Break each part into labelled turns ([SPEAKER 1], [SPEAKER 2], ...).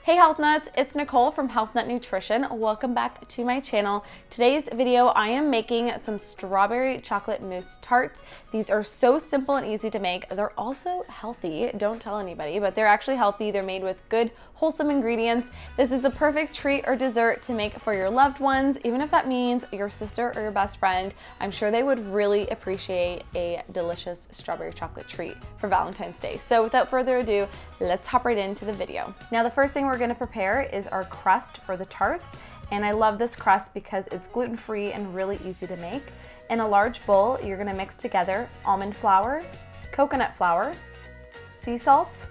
[SPEAKER 1] Hey Health Nuts, it's Nicole from Health Nut Nutrition. Welcome back to my channel. Today's video, I am making some strawberry chocolate mousse tarts. These are so simple and easy to make. They're also healthy. Don't tell anybody, but they're actually healthy. They're made with good, wholesome ingredients. This is the perfect treat or dessert to make for your loved ones, even if that means your sister or your best friend. I'm sure they would really appreciate a delicious strawberry chocolate treat for Valentine's Day. So without further ado, let's hop right into the video. Now the first thing we're going to prepare is our crust for the tarts, and I love this crust because it's gluten-free and really easy to make. In a large bowl, you're going to mix together almond flour, coconut flour, sea salt,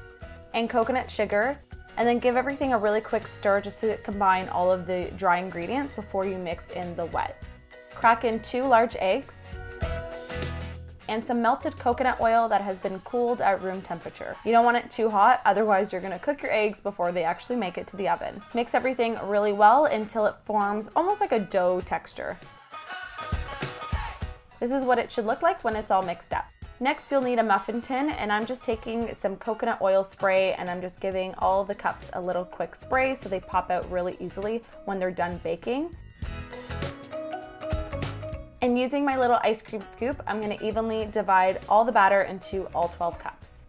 [SPEAKER 1] and coconut sugar, and then give everything a really quick stir just to combine all of the dry ingredients before you mix in the wet. Crack in 2 large eggs and some melted coconut oil that has been cooled at room temperature. You don't want it too hot, otherwise you're gonna cook your eggs before they actually make it to the oven. Mix everything really well until it forms almost like a dough texture. This is what it should look like when it's all mixed up. Next, you'll need a muffin tin, and I'm just taking some coconut oil spray and I'm just giving all the cups a little quick spray so they pop out really easily when they're done baking. And using my little ice cream scoop, I'm going to evenly divide all the batter into all 12 cups.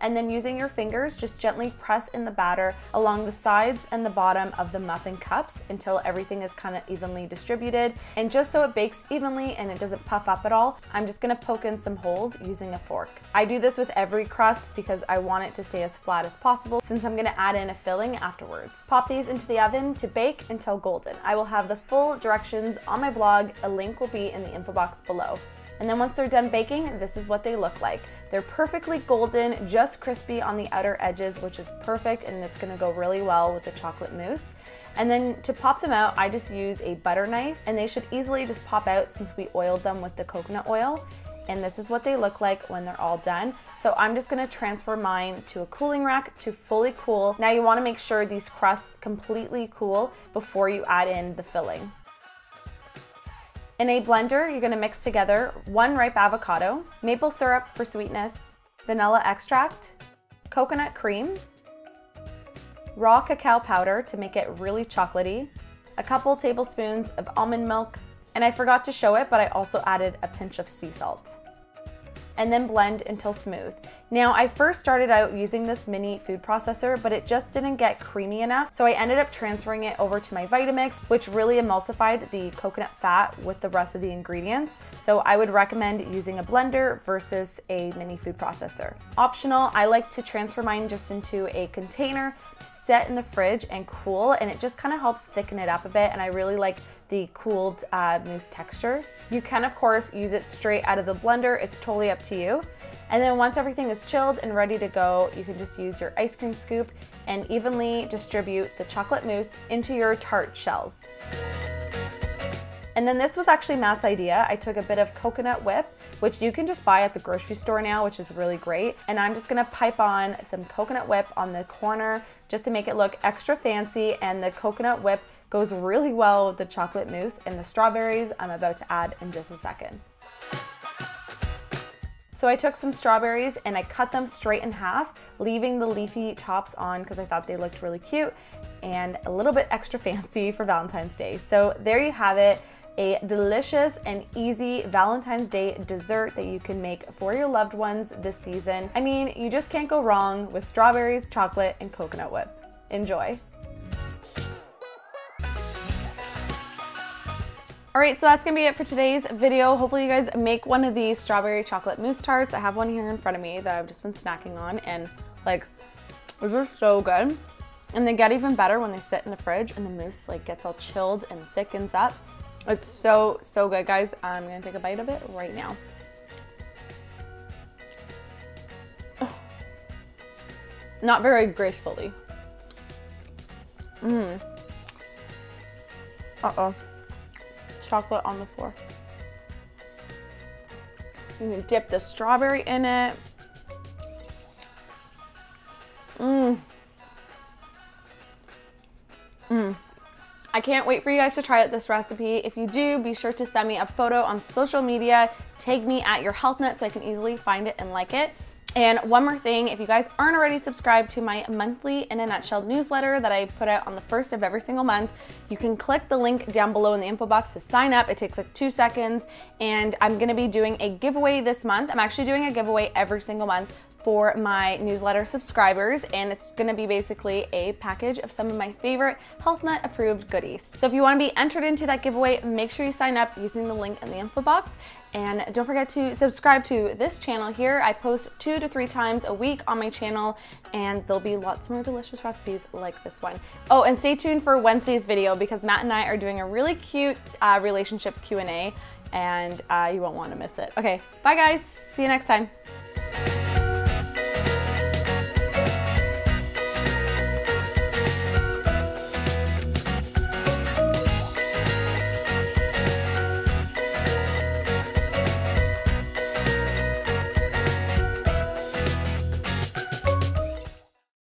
[SPEAKER 1] And then using your fingers, just gently press in the batter along the sides and the bottom of the muffin cups until everything is kind of evenly distributed. And just so it bakes evenly and it doesn't puff up at all, I'm just gonna poke in some holes using a fork. I do this with every crust because I want it to stay as flat as possible since I'm gonna add in a filling afterwards. Pop these into the oven to bake until golden. I will have the full directions on my blog. A link will be in the info box below. And then once they're done baking, this is what they look like. They're perfectly golden, just crispy on the outer edges, which is perfect, and it's gonna go really well with the chocolate mousse. And then to pop them out, I just use a butter knife, and they should easily just pop out since we oiled them with the coconut oil. And this is what they look like when they're all done. So I'm just gonna transfer mine to a cooling rack to fully cool. Now you wanna make sure these crusts completely cool before you add in the filling. In a blender, you're gonna mix together 1 ripe avocado, maple syrup for sweetness, vanilla extract, coconut cream, raw cacao powder to make it really chocolatey, a couple tablespoons of almond milk, and I forgot to show it, but I also added a pinch of sea salt. And then blend until smooth. Now, I first started out using this mini food processor, but it just didn't get creamy enough, so I ended up transferring it over to my Vitamix, which really emulsified the coconut fat with the rest of the ingredients. So I would recommend using a blender versus a mini food processor. Optional, I like to transfer mine just into a container to set in the fridge and cool, and it just kind of helps thicken it up a bit, and I really like the cooled mousse texture. You can, of course, use it straight out of the blender. It's totally up to you. And then once everything is chilled and ready to go, you can just use your ice cream scoop and evenly distribute the chocolate mousse into your tart shells. And then this was actually Matt's idea. I took a bit of coconut whip, which you can just buy at the grocery store now, which is really great. And I'm just gonna pipe on some coconut whip on the corner just to make it look extra fancy, and the coconut whip goes really well with the chocolate mousse and the strawberries I'm about to add in just a second. So I took some strawberries and I cut them straight in half, leaving the leafy tops on because I thought they looked really cute and a little bit extra fancy for Valentine's Day. So there you have it, a delicious and easy Valentine's Day dessert that you can make for your loved ones this season. I mean, you just can't go wrong with strawberries, chocolate, and coconut whip. Enjoy. All right, so that's gonna be it for today's video. Hopefully you guys make one of these strawberry chocolate mousse tarts. I have one here in front of me that I've just been snacking on, and like, those are so good. And they get even better when they sit in the fridge and the mousse like gets all chilled and thickens up. It's so, so good, guys. I'm gonna take a bite of it right now. Oh. Not very gracefully. Uh-oh. Chocolate on the floor. You can dip the strawberry in it. I can't wait for you guys to try out this recipe. If you do, be sure to send me a photo on social media. Tag me at your health nut so I can easily find it and like it. And one more thing, if you guys aren't already subscribed to my monthly In a Nutshell newsletter that I put out on the first of every single month, you can click the link down below in the info box to sign up. It takes like 2 seconds, and I'm gonna be doing a giveaway this month. I'm actually doing a giveaway every single month for my newsletter subscribers, and it's gonna be basically a package of some of my favorite Health Nut approved goodies. So if you wanna be entered into that giveaway, make sure you sign up using the link in the info box. And don't forget to subscribe to this channel here. I post 2 to 3 times a week on my channel, and there'll be lots more delicious recipes like this one. Oh, and stay tuned for Wednesday's video because Matt and I are doing a really cute relationship Q&A, and you won't want to miss it. Okay, bye guys. See you next time.